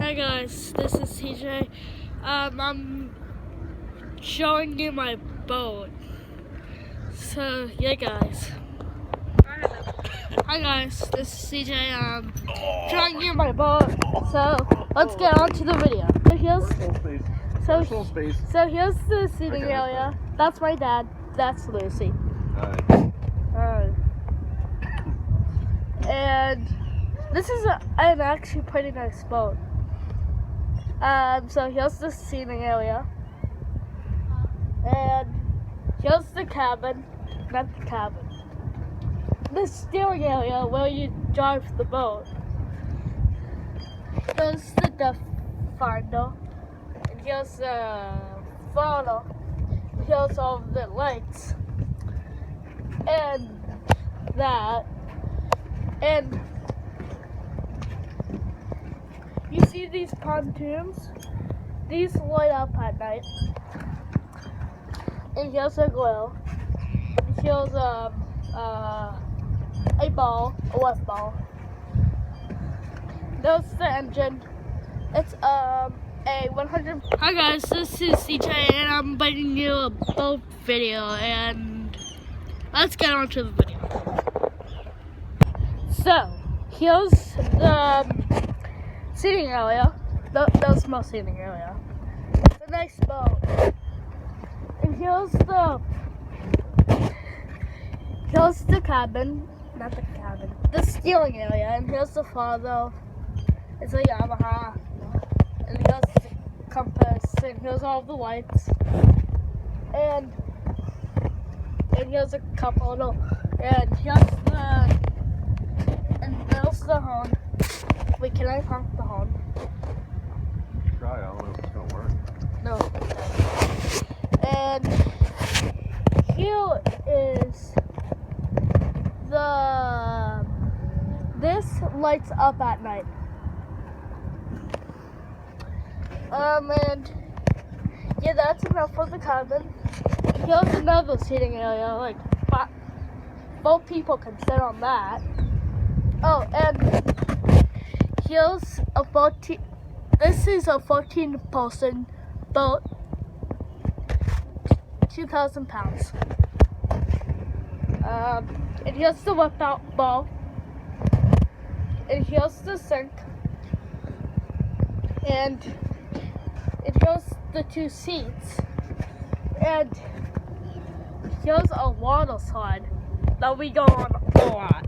Hey guys, this is CJ. I'm showing you my boat. So yeah guys. Hi guys, this is CJ. Showing you my boat. So let's get on to the video. So here's the seating area. That's my dad. That's Lucy. And this is an actually pretty nice boat. So here's the seating area. And here's the cabin, not the cabin. The steering area where you drive the boat. Here's the depth finder. And here's the throttle. Here's all the lights. And that. And you see these pontoons? These light up at night. And here's a grill. And here's a wet ball. There's the engine. It's a 100. Hi guys, this is CJ and I'm bringing you a boat video, and let's get on to the video. So here's the seating area. The small seating area. It's a nice boat. And here's the cabin, not the cabin, the steering area. And here's the throttle. It's a Yamaha. And here's the compass. And here's all the lights. And here's a cup holder. And there's the horn. Wait, can I honk the horn? Try, I don't know if it's gonna work. No. And here is this lights up at night. And yeah, that's enough for the cabin. Here's another seating area, like 4 people can sit on that. Oh, and here's this is a 14-person boat, 2,000 pounds. And here's the whip out ball. And here's the sink. And here's the 2 seats. And here's a water slide that we go on a lot.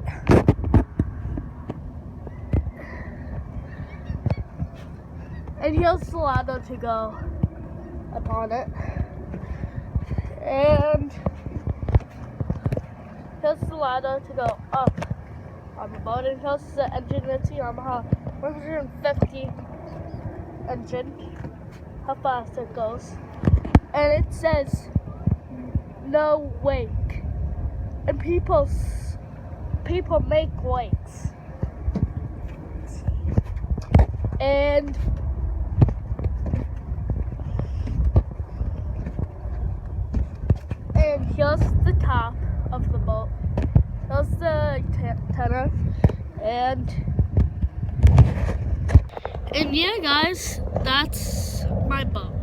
And here's the ladder to go upon it. And here's the ladder to go up on the boat. And here's the engine. It's a Yamaha 150 engine. How fast it goes. And it says no wake. And people make wakes. And here's the top of the boat. Here's the antenna. And yeah guys, that's my boat.